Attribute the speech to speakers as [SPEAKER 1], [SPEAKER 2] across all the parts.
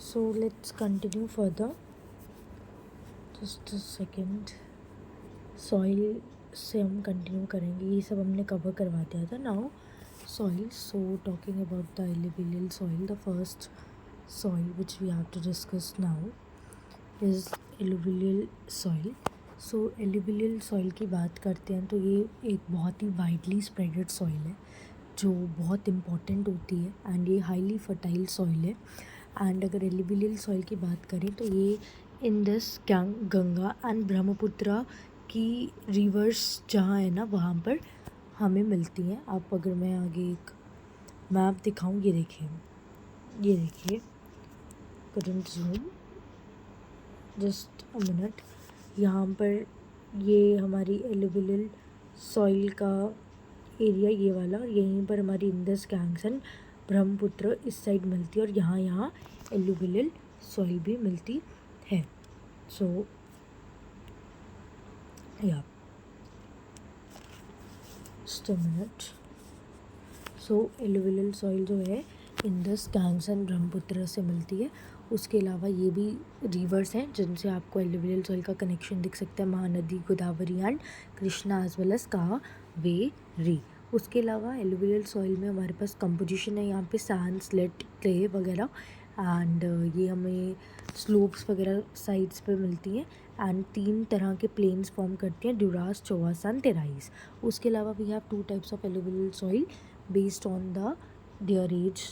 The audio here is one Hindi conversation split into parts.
[SPEAKER 1] So let's continue further. Just a second. Soil से हम कंटिन्यू करेंगे, ये सब हमने कवर करवा दिया था. Now soil. So talking about the alluvial soil, the first soil which we have to discuss now is alluvial soil. So alluvial soil की बात करते हैं तो ये एक बहुत ही वाइडली स्प्रेडेड सॉइल है जो बहुत इम्पॉर्टेंट होती है एंड ये हाईली फर्टाइल सॉइल है. एंड अगर एलुवियल सॉइल की बात करें तो ये इंडस, गंगा एंड ब्रह्मपुत्र की रिवर्स जहाँ है ना वहाँ पर हमें मिलती हैं. आप अगर मैं आगे एक मैप दिखाऊँ, ये देखिए current zoom, just a minute. यहाँ पर ये हमारी एलुवियल सॉइल का एरिया ये वाला, और यहीं पर हमारी इंडस, गैंग्स एंड ब्रह्मपुत्र इस साइड मिलती है, और यहाँ एलुवियल सॉइल भी मिलती है. सो या just a minute. So alluvial soil जो है इंडस, गैंग्स एंड ब्रह्मपुत्र से मिलती है. उसके अलावा ये भी रिवर्स हैं जिनसे आपको एलुवियल सॉइल का कनेक्शन दिख सकता है, Mahanadi, Godavari and Krishna as well as Kaveri. उसके अलावा एलुवियल सॉइल में हमारे पास कंपोजिशन है यहाँ पे सैंड, स्लेट, क्ले वगैरह, एंड ये हमें स्लोप्स वगैरह साइड्स पे मिलती हैं. एंड 3 तरह के प्लेन्स फॉर्म करती हैं, ड्यूरास, चोवास एंड टेराइस. उसके अलावा we have 2 types of alluvial soil based on the their age.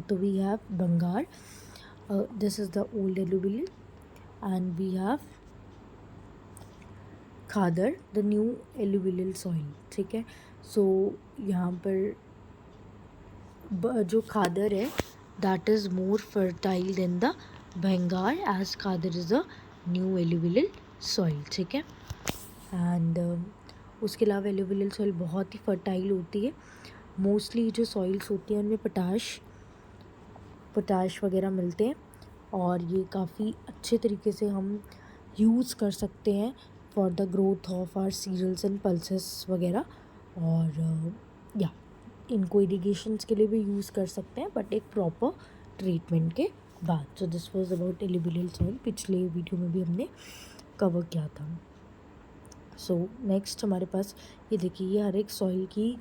[SPEAKER 1] So we have Bangar, this is the old alluvial, and we have Khadar, the new alluvial soil. ठीक है. सो यहाँ पर जो खादर है that is more fertile than the Bangar, as Khadar is a new alluvial soil. ठीक है. एंड उसके अलावा एलुवियल सॉइल बहुत ही फर्टाइल होती है. मोस्टली जो सॉइल्स होती हैं उनमें पोटाश वगैरह मिलते हैं, और ये काफ़ी अच्छे तरीके से हम यूज़ कर सकते हैं for the growth of our cereals and pulses वगैरह. और या इनको इरिगेशंस के लिए भी यूज़ कर सकते हैं, बट एक प्रॉपर ट्रीटमेंट के बाद. So this was about alluvial soil. पिछले वीडियो में भी हमने कवर किया था. सो नेक्स्ट हमारे पास ये देखिए, ये हर एक सॉइल की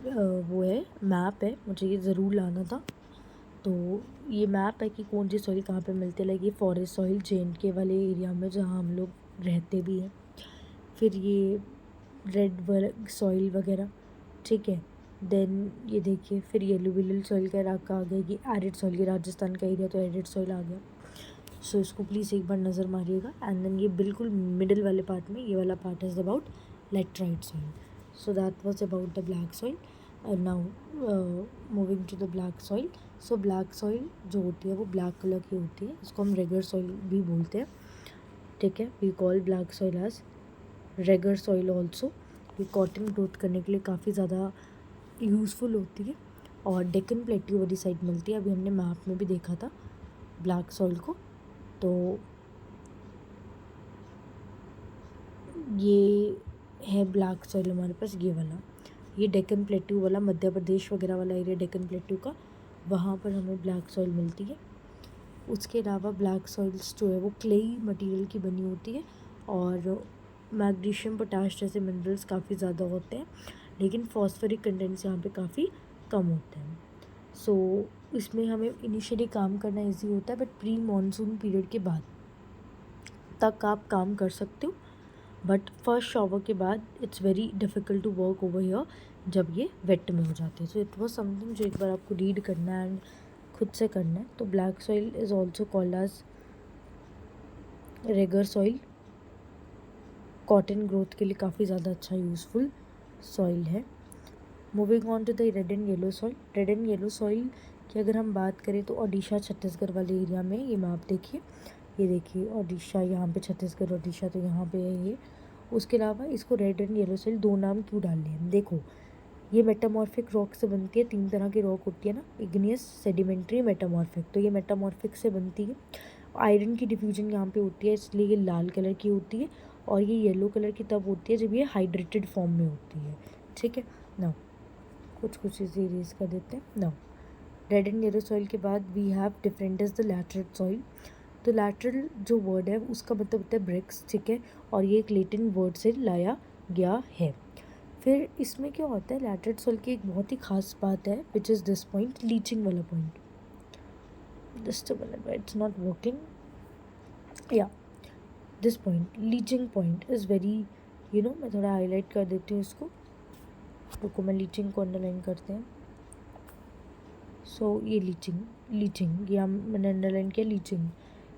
[SPEAKER 1] वो है, मैप है. मुझे ये ज़रूर लाना था. तो ये मैप है कि कौन सी सॉइल कहाँ पे मिलती है. लाइक ये फॉरेस्ट सॉइल JNK वाले एरिया में जहाँ हम लोग रहते भी हैं. फिर ये रेड सॉइल वगैरह. ठीक है. देन ये देखिए, फिर ये एलुवियल सॉइल का इलाका आ गया. ये एरिड सॉइल, ये राजस्थान का एरिया तो एरिड सॉइल आ गया. सो इसको प्लीज़ एक बार नज़र मारिएगा. एंड देन ये बिल्कुल मिडिल वाले पार्ट में ये वाला part is about laterite soil. So that was about the black soil. Now moving to the black soil. So black soil जो होती है वो ब्लैक कलर की होती है. इसको हम रेगर सॉइल भी बोलते हैं. ठीक है. We call black soil as regur soil also. ये कॉटन ग्रोथ करने के लिए काफ़ी ज़्यादा यूज़फुल होती है, और डेक्कन प्लेट्यू वाली साइड मिलती है. अभी हमने मैप में भी देखा था ब्लैक सॉइल को. तो ये है ब्लैक सॉइल हमारे पास, ये वाला. ये डेक्कन प्लेट्यू वाला, मध्य प्रदेश वगैरह वाला एरिया डेक्कन प्लेट्यू का, वहाँ पर हमें ब्लैक सॉइल मिलती है. उसके अलावा ब्लैक सॉइल्स जो है वो क्लेई मटेरियल की बनी होती है, और मैग्नीशियम, पोटाश जैसे मिनरल्स काफ़ी ज़्यादा होते हैं, लेकिन फॉस्फोरिक कंटेंट्स यहाँ पे काफ़ी कम होते हैं. सो इसमें हमें इनिशियली काम करना ईजी होता है, बट प्री मानसून पीरियड के बाद तक आप काम कर सकते हो. बट फर्स्ट शॉवर के बाद it's very difficult to work over here जब ये वेट में हो जाते हैं. सो इट वॉज समथिंग जो एक बार आपको रीड करना है एंड खुद से करना है. तो black soil is also called as regur soil. Cotton growth के लिए काफ़ी ज़्यादा अच्छा यूज़फुल सॉइल है. Moving on to the red and yellow soil. Red and yellow soil की अगर हम बात करें तो ओडिशा, छत्तीसगढ़ वाले एरिया में, ये मैप देखिए, ये देखिए ओडिशा, यहाँ पे छत्तीसगढ़, ओडिशा तो यहाँ पे है ये. उसके अलावा इसको रेड एंड येलो सॉइल 2 नाम क्यों डाल लिए? देखो, ये मेटामॉर्फिक रॉक से बनती है. 3 तरह की रॉक होती है ना, इग्नियस, सेडिमेंट्री, मेटामॉर्फिक. तो ये मेटामॉर्फिक से बनती है. आयरन की डिफ्यूजन यहाँ पे होती है, इसलिए ये लाल कलर की होती है, और ये येलो कलर की तब होती है जब ये हाइड्रेटेड फॉर्म में होती है. ठीक है. नाउ कुछ चीज़ें इरेज कर देते हैं. Now red and yellow soil के बाद we have different is the lateral soil. तो लैटरल जो वर्ड है उसका मतलब होता है ब्रिक्स, ठीक है, और ये एक लेटिन वर्ड से लाया गया है। फिर इसमें क्या होता है, लैटरल सॉइल की एक बहुत ही खास बात है which is this point, leaching वाला point. Just a minute, it's not working, yeah this point, leaching point is very, you know, मैं थोड़ा हाईलाइट कर देती हूँ इसको, रुको मैं लीचिंग को अंडरलाइन करते हैं। सो ये लीचिंग या मैंने अंडरलाइन किया लीचिंग।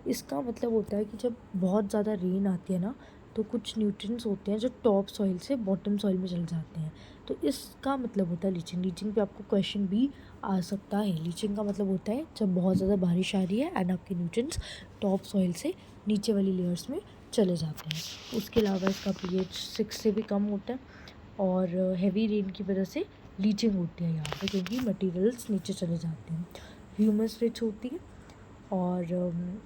[SPEAKER 1] इसका मतलब होता है कि जब बहुत ज़्यादा रेन आती है ना, तो कुछ न्यूट्रिएंट्स होते हैं जो टॉप सॉइल से बॉटम सॉइल में चले जाते हैं, तो इसका मतलब होता है लीचिंग पे आपको क्वेश्चन भी आ सकता है। लीचिंग का मतलब होता है जब बहुत ज़्यादा बारिश आ रही है एंड आपके न्यूट्रिएंट्स टॉप सॉइल से नीचे वाली लेयर्स में चले जाते हैं। उसके अलावा इसका pH 6 से भी कम होता है, और हैवी रेन की वजह से लीचिंग होती है यहाँ पे, क्योंकि मटेरियल्स नीचे चले जाते हैं। ह्यूमस रिच होती है, और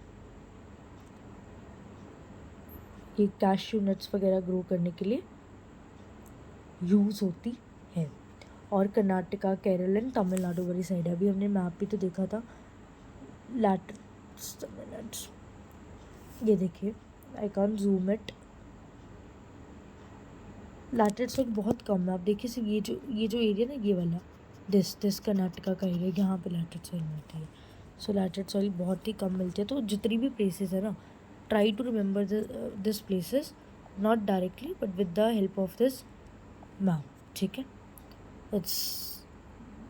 [SPEAKER 1] ये कैश्यू नट्स वगैरह ग्रो करने के लिए यूज़ होती है। और कर्नाटका, केरल एंड तमिलनाडु वाली साइड है। अभी हमने मैप भी तो देखा था मिनट्स, ये देखिए, I can zoom it. Lateral soil बहुत कम है, आप देखिए सिर्फ ये जो एरिया ना, ये वाला दिस कर्नाटका का एरिया, यहाँ पे लैटरल सॉइल मिलती है। सो लैटरल सॉइल बहुत ही कम मिलती है। तो जितनी भी प्लेसेस है ना, try to remember this places, not directly but with the help of this map, ठीक है। इट्स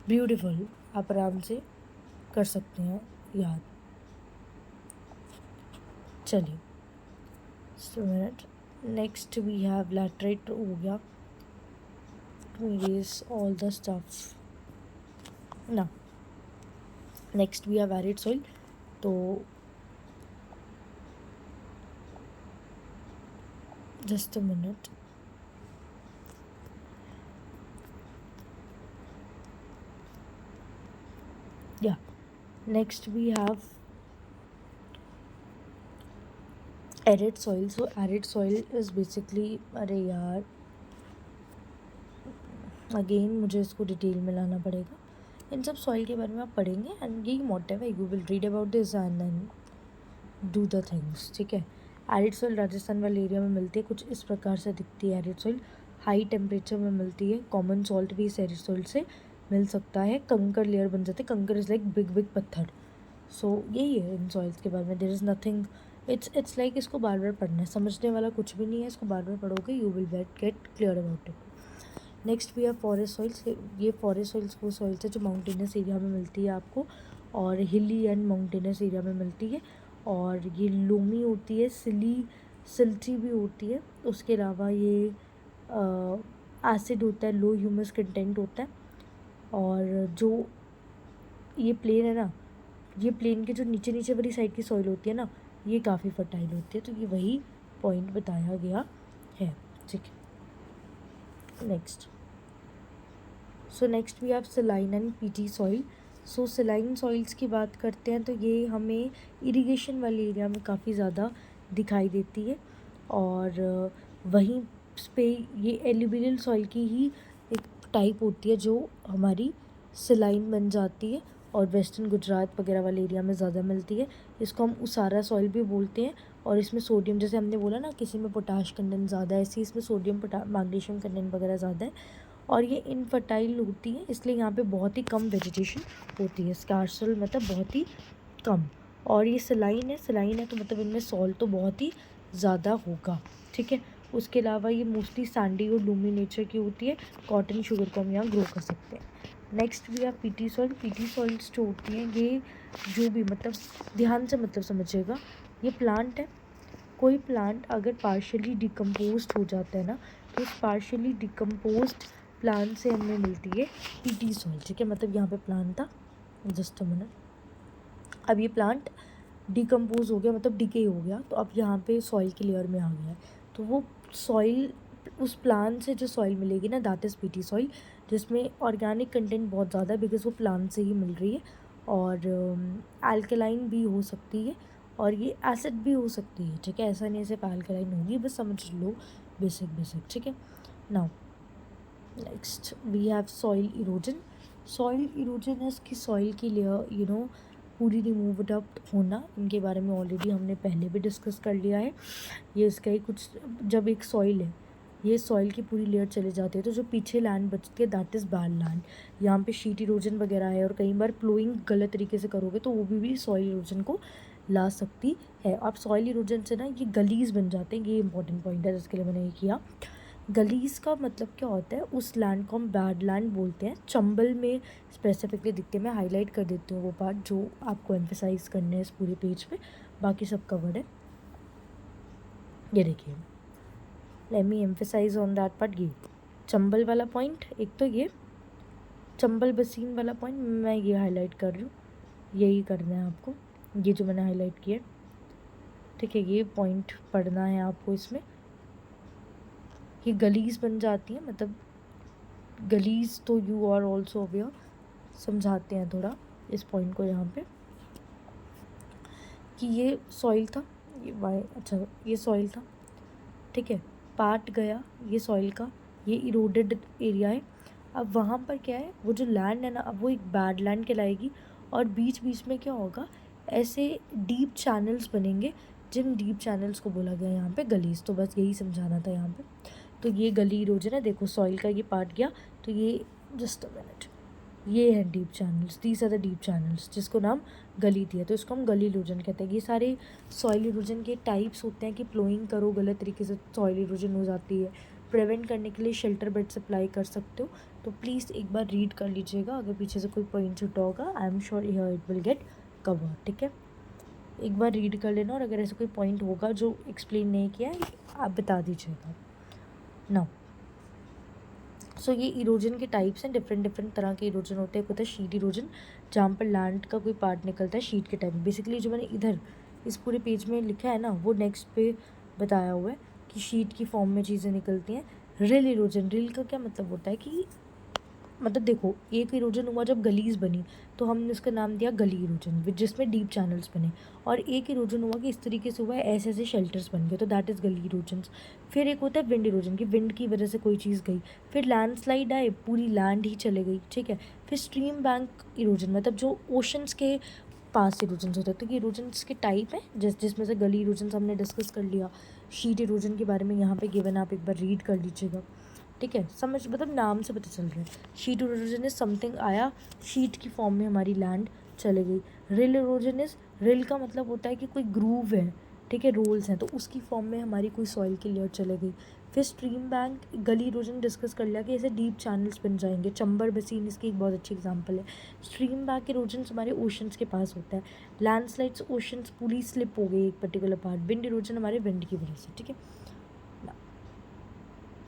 [SPEAKER 1] ब्यूटीफुल, आप आराम से कर सकते हैं याद। चलिए, minute, next we have laterite हो गया, to erase all the stuff ना। Next we have arid soil. तो just a minute, yeah next we have arid soil. So arid soil is basically, अरे यार अगेन मुझे इसको डिटेल में लाना पड़ेगा। इन सब सॉइल के बारे में आप पढ़ेंगे एंड यही मोटिव है, you will read about this and then do the things, ठीक है। एरिड सॉइल राजस्थान वाले एरिया में मिलती है, कुछ इस प्रकार से दिखती है एरिड सॉइल। हाई टेम्परेचर में मिलती है, कॉमन सॉल्ट भी इस एरिड सॉइल से मिल सकता है। कंकर लेयर बन जाते हैं, कंकर इज़ लाइक बिग बिग पत्थर। सो यही है इन सॉइल्स के बारे में, there is nothing, it's like इसको बार बार पढ़ना है, समझने वाला कुछ भी नहीं है, इसको बार बार पढ़ोगे you will get clear about it. Next we have forest soils. ये फॉरेस्ट सॉइल्स वो सॉइल्स है जो माउंटेनस एरिया में मिलती है आपको, और हिली एंड माउंटेनस एरिया में मिलती है, और ये लोमी होती है, सिल्टी भी होती है। उसके अलावा ये एसिड होता है, लो ह्यूमस कंटेंट होता है, और जो ये प्लेन है ना, ये प्लेन के जो नीचे नीचे वाली साइड की सॉइल होती है ना, ये काफ़ी फर्टाइल होती है। तो ये वही पॉइंट बताया गया है, ठीक है। Next, so next we have saline and peaty soil. So saline soils की बात करते हैं तो ये हमें इरिगेशन वाले एरिया में काफ़ी ज़्यादा दिखाई देती है, और वहीं पे ये एल्यूवियल सॉइल की ही एक टाइप होती है जो हमारी सेलाइन बन जाती है, और वेस्टर्न गुजरात वगैरह वाले एरिया में ज़्यादा मिलती है। इसको हम उसारा सॉइल भी बोलते हैं, और इसमें सोडियम, जैसे हमने बोला ना किसी में पोटाश कंटेंट ज़्यादा है, ऐसे इसमें सोडियम मैग्नीशियम कंटेंट वगैरह ज़्यादा है, और ये इनफर्टाइल होती है, इसलिए यहाँ पे बहुत ही कम वेजिटेशन होती है। स्कार्सल मतलब बहुत ही कम, और ये सेलाइन है तो मतलब इनमें सॉल्ट तो बहुत ही ज़्यादा होगा, ठीक है। उसके अलावा ये मोस्टली सैंडी और लूमी नेचर की होती है, कॉटन शुगर को हम यहाँ ग्रो कर सकते हैं। नेक्स्ट भी आप पीटी सॉइल्स जो होती हैं, ये जो भी मतलब ध्यान से मतलब समझिएगा, ये प्लांट है, कोई प्लांट अगर पार्शियली डिकम्पोज हो जाता है ना, तो उस पार्शियली डिकम्पोज्ड प्लांट से हमें मिलती है पीटी सॉइल, ठीक है। मतलब यहाँ पे प्लांट था, जस्ट अ मिनट, अब ये प्लांट डिकम्पोज हो गया, मतलब डिके हो गया, तो अब यहाँ पे सॉइल की लेयर में आ गया है, तो वो सॉइल, उस प्लांट से जो सॉइल मिलेगी ना, दैट इज़ पीटी सॉइल, जिसमें ऑर्गेनिक कंटेंट बहुत ज़्यादा है, बिकॉज वो प्लांट से ही मिल रही है, और अल्कलाइन भी हो सकती है, और ये एसिड भी हो सकती है, ठीक है। ऐसा नहीं है सिर्फ अल्कलाइन होगी, बस समझ लो बेसिक, ठीक है। Now next we have soil erosion. Soil erosion की सॉइल की लेयर पूरी रिमूव्ड अप होना, इनके बारे में ऑलरेडी हमने पहले भी डिस्कस कर लिया है। ये इसका ही कुछ, जब एक सॉइल है, ये सॉइल की पूरी लेयर चले जाती है तो जो पीछे लैंड बचती है दैट इज़ बैड लैंड। यहाँ पे शीट इरोजन वगैरह है और कई बार प्लोइंग गलत तरीके से करोगे तो वो भी सॉइल इरोजन को ला सकती है। अब सॉइल इरोजन से ना ये गलीज बन जाते हैं, ये इंपॉर्टेंट पॉइंट है जिसके लिए मैंने ये किया। गलीज का मतलब क्या होता है, उस लैंड को हम बैड लैंड बोलते हैं। चंबल में स्पेसिफिकली दिखते हैं, मैं हाईलाइट कर देती हूँ वो पार्ट जो आपको एम्फेसाइज करने हैं इस पूरे पेज पे, बाकी सब कवर्ड है। ये देखिए, let me emphasise on that part. ये चंबल वाला पॉइंट, एक तो ये चंबल बसीन वाला पॉइंट मैं ये हाईलाइट कर रही हूँ, यही करना है आपको, ये जो मैंने हाईलाइट किया, ठीक है, ये पॉइंट पढ़ना है आपको। इसमें ये गलीज बन जाती है, मतलब गलीज तो यू आर ऑल्सो अवेयर, समझाते हैं थोड़ा इस पॉइंट को यहाँ पे कि ये सॉइल था, ये वाई, अच्छा ये सॉइल था, ठीक है, पार्ट गया ये सॉइल का, ये इरोडेड एरिया है। अब वहाँ पर क्या है, वो जो लैंड है ना, अब वो एक बैड लैंड कहलाएगी और बीच बीच में क्या होगा, ऐसे डीप चैनल्स बनेंगे, जिन डीप चैनल्स को बोला गया यहाँ पे गलीज। तो बस यही समझाना था यहाँ पे। तो ये गली इरोजन है, देखो सॉइल का ये पार्ट गया, तो ये जस्ट अ मिनट, ये है deep channels, these are the deep channels जिसको नाम गली दिया, तो इसको हम गली इरोजन कहते हैं। ये सारे सॉइल इरोजन के टाइप्स होते हैं कि प्लोइंग करो गलत तरीके से सॉइल इरोजन हो जाती है। प्रिवेंट करने के लिए शेल्टर बेड्स अप्लाई कर सकते हो। तो प्लीज़ एक बार रीड कर लीजिएगा, अगर पीछे से कोई पॉइंट छुटा होगा I am sure here it will get cover, ठीक है, एक बार रीड कर लेना और अगर ऐसा कोई पॉइंट होगा जो एक्सप्लेन नहीं किया है आप बता दीजिएगा। नाउ सो ये इरोजन के टाइप्स हैं, डिफरेंट डिफरेंट तरह के इरोजन होते हैं। एक होता है शीट इरोजन, जहाँ पर लैंड का कोई पार्ट निकलता है शीट के टाइप में। बेसिकली जो मैंने इधर इस पूरे पेज में लिखा है ना, वो नेक्स्ट पे बताया हुआ है कि शीट की फॉर्म में चीज़ें निकलती हैं। रिल इरोजन, रिल का क्या मतलब होता है कि मतलब देखो, एक इरोजन हुआ जब गलीज बनी तो हमने उसका नाम दिया गली इरोजन, जिसमें डीप चैनल्स बने। और एक इरोजन हुआ कि इस तरीके से हुआ है, ऐसे ऐसे शेल्टर्स बन गए, तो दैट इज़ गली इरोजन। फिर एक होता है विंड इरोजन, की विंड की वजह से कोई चीज़ गई। फिर लैंडस्लाइड आए, पूरी लैंड ही चले गई, ठीक है। फिर स्ट्रीम बैंक इरोजन, मतलब जो ओशंस के पास इरोजन होते हैं। तो ये इरोजन्स के टाइप हैं, जिसमें से गली इरोजन हमने डिस्कस कर लिया। शीट इरोजन के बारे में यहाँ पे गिवन, आप एक बार रीड कर लीजिएगा, ठीक है, समझ, मतलब नाम से पता चल रहा है। शीट इरोजन इज समथिंग आया शीट की फॉर्म में, हमारी लैंड चले गई। रिल इरोजन इज, रिल का मतलब होता है कि कोई ग्रूव है, ठीक है, रोल्स हैं, तो उसकी फॉर्म में हमारी कोई सॉइल की लेयर चले गई। फिर स्ट्रीम बैंक, गली इरोजन डिस्कस कर लिया कि ऐसे डीप चैनल्स बन जाएंगे। चंबर बसीन इसकी एक बहुत अच्छी एग्जांपल है। स्ट्रीम बैंक इरोजन हमारे ओशंस के पास होता है। लैंडस्लाइड्स, ओशंस पूरी स्लिप हो गई एक पर्टिकुलर पार्ट। विंड इरोजन हमारे विंड की वजह से, ठीक है।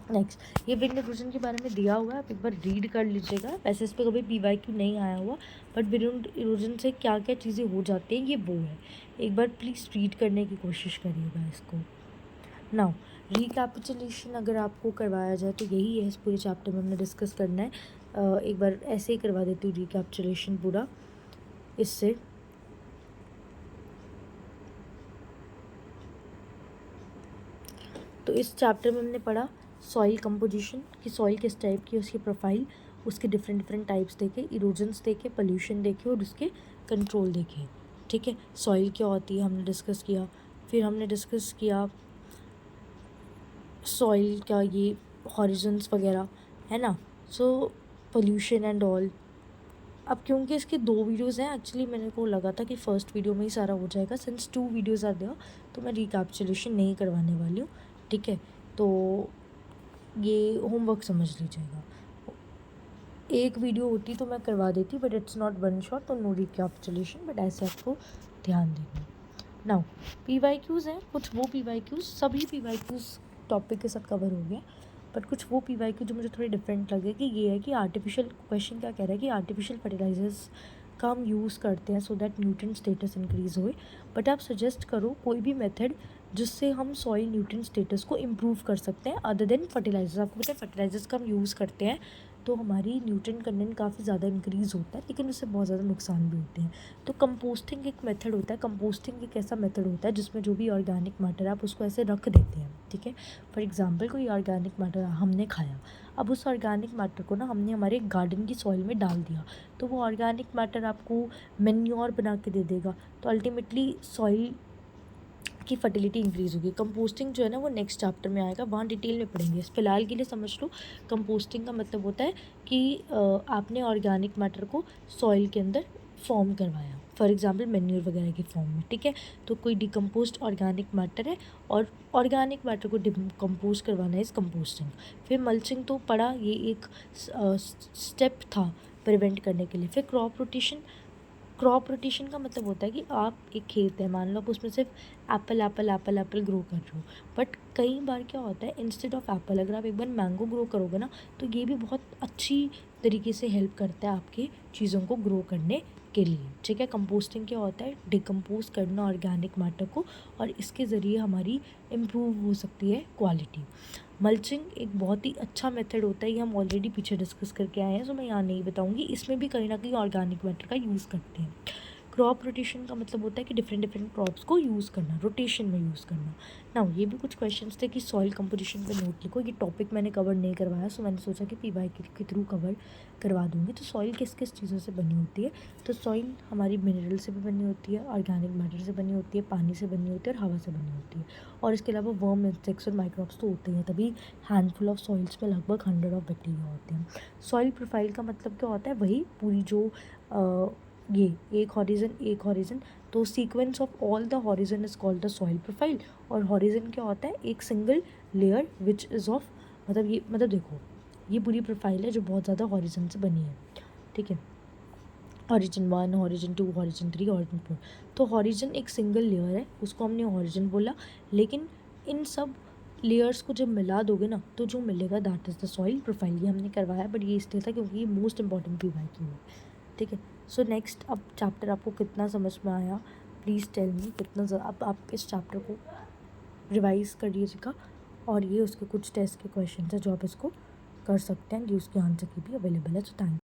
[SPEAKER 1] नेक्स्ट, ये विंड इरोजन के बारे में दिया हुआ है, आप एक बार रीड कर लीजिएगा। वैसे इस पर कभी PYQ नहीं आया हुआ, बट विंड इरोजन से क्या क्या चीज़ें हो जाती हैं ये वो है, एक बार प्लीज़ रीड करने की कोशिश करिएगा इसको। नाउ रिकैपिचुलेशन अगर आपको करवाया जाए तो यही है, इस पूरे चैप्टर में हमने डिस्कस करना है। एक बार ऐसे ही करवा देती हूँ रिकैपिचुलेशन पूरा इससे। तो इस चैप्टर में हमने पढ़ा सॉइल कंपोजिशन, कि सॉइल किस टाइप की, उसकी प्रोफाइल, उसके डिफरेंट डिफरेंट टाइप्स देखे, इरोजन्स देखे, पोल्यूशन देखे और उसके कंट्रोल देखे, ठीक है। सॉइल क्या होती है हमने डिस्कस किया। फिर हमने डिस्कस किया सॉइल का ये हॉरिजन्स वगैरह, है ना। सो पोल्यूशन एंड ऑल। अब क्योंकि इसके 2 वीडियोज़ हैं, एक्चुअली मेरे को लगा था कि फर्स्ट वीडियो में ही सारा हो जाएगा, सिंस 2 वीडियोज़ आर देयर, तो मैं रिकैपिचुलेशन नहीं करवाने वाली हूँ, ठीक है। तो ये होमवर्क समझ लीजिएगा, एक वीडियो होती तो मैं करवा देती, but it's not one shot, तो नो रिकैपिचुलेशन, बट ऐसे आपको ध्यान देना। नाउ PYQs हैं, कुछ वो PYQs, सभी PYQs टॉपिक के साथ कवर हो गया, बट कुछ वो PYQ जो मुझे थोड़े डिफरेंट लगे कि ये है कि आर्टिफिशियल, क्वेश्चन क्या कह रहा है कि आर्टिफिशियल फर्टिलाइजर्स का हम यूज़ करते हैं so that nutrient status increase होए, बट आप सजेस्ट करो कोई भी मेथड जिससे हम सॉइल न्यूट्रिएंट स्टेटस को इम्प्रूव कर सकते हैं अदर देन फर्टिलाइजर्स। आपको पता है फर्टिलाइजर्स का हम यूज़ करते हैं तो हमारी न्यूट्रिएंट कंटेंट काफ़ी ज़्यादा इंक्रीज़ होता है, लेकिन उससे बहुत ज़्यादा नुकसान भी होते हैं। तो कंपोस्टिंग एक मेथड होता है, कंपोस्टिंग एक ऐसा मेथड होता है जिसमें जो भी ऑर्गेनिक मैटर है आप उसको ऐसे रख देते हैं, ठीक है। फॉर एग्जांपल कोई ऑर्गेनिक मैटर हमने खाया, अब उस ऑर्गेनिक मैटर को ना हमने हमारे गार्डन की सॉइल में डाल दिया, तो वो ऑर्गेनिक मैटर आपको मैन्योर बना के दे देगा, तो अल्टीमेटली सॉइल की फर्टिलिटी इंक्रीज़ होगी। कंपोस्टिंग जो है ना वो नेक्स्ट चैप्टर में आएगा, वहाँ डिटेल में पढ़ेंगे। फ़िलहाल के लिए समझ लो, कंपोस्टिंग का मतलब होता है कि आपने ऑर्गेनिक मैटर को सॉइल के अंदर फॉर्म करवाया, फॉर एग्जांपल मैन्योर वगैरह की फॉर्म में, ठीक है। तो कोई डिकम्पोज्ड ऑर्गेनिक मैटर है और ऑर्गेनिक मैटर को डिकम्पोज करवाना है, इस कंपोस्टिंग। फिर मल्चिंग तो पड़ा, ये एक स्टेप था प्रिवेंट करने के लिए। फिर क्रॉप रोटेशन, क्रॉप रोटेशन का मतलब होता है कि आप एक खेत है, मान लो आप उसमें सिर्फ एप्पल ग्रो कर रहे हो, बट कई बार क्या होता है, इंस्टेड ऑफ एप्पल अगर आप एक बार मैंगो ग्रो करोगे ना, तो ये भी बहुत अच्छी तरीके से हेल्प करता है आपकी चीज़ों को ग्रो करने के लिए, ठीक है। कंपोस्टिंग क्या होता है, डिकम्पोज करना ऑर्गेनिक मैटर को, और इसके ज़रिए हमारी इम्प्रूव हो सकती है क्वालिटी। मल्चिंग एक बहुत ही अच्छा मेथड होता है, ये हम ऑलरेडी पीछे डिस्कस करके आए हैं, सो मैं यहाँ नहीं बताऊँगी। इसमें भी कहीं ना कहीं ऑर्गेनिक मैटर का यूज़ करते हैं। क्रॉप रोटेशन का मतलब होता है कि डिफरेंट डिफरेंट क्रॉप्स को यूज़ करना, रोटेशन में यूज़ करना। ना ये भी कुछ क्वेश्चंस थे कि सॉइल कंपोजिशन पे नोट लिखो, ये टॉपिक मैंने कवर नहीं करवाया, सो मैंने सोचा कि पीवाई के थ्रू कवर करवा दूँगी। तो सॉइल किस किस चीज़ों से बनी होती है, तो सॉइल हमारी मिनरल से भी बनी होती है, ऑर्गेनिक मैटर से बनी होती है, पानी से बनी होती है और हवा से बनी होती है, और इसके अलावा वर्म, इंसेक्ट्स और माइक्रोब्स तो होते हैं, तभी हैंडफुल ऑफ सॉइल्स में लगभग 100 ऑफ बैक्टीरिया होते हैं। सॉइल प्रोफाइल का मतलब क्या होता है, वही पूरी जो ये एक हॉरिजन, तो sequence of all the horizon is called the soil profile. और हॉरिजन क्या होता है, एक single layer which is of, मतलब ये, मतलब देखो ये पूरी प्रोफाइल है जो बहुत ज़्यादा हॉरिजन से बनी है, ठीक है। Horizon 1, horizon 2, horizon 3, horizon 4। तो हॉरिजन एक सिंगल लेयर है, उसको हमने हॉरिजन बोला, लेकिन इन सब लेयर्स को जब मिला दोगे ना, तो जो मिलेगा that is the soil profile. ये हमने करवाया, बट ये इसलिए था क्योंकि ये मोस्ट इंपॉर्टेंट पीवाई की है, ठीक है। सो नेक्स्ट, अब चैप्टर आपको कितना समझ में आया, प्लीज़ टेल मी कितना अब आप इस चैप्टर को रिवाइज़ करिएगा, और ये उसके कुछ टेस्ट के क्वेश्चन है जो आप इसको कर सकते हैं, कि उसके आंसर की भी अवेलेबल है। So thank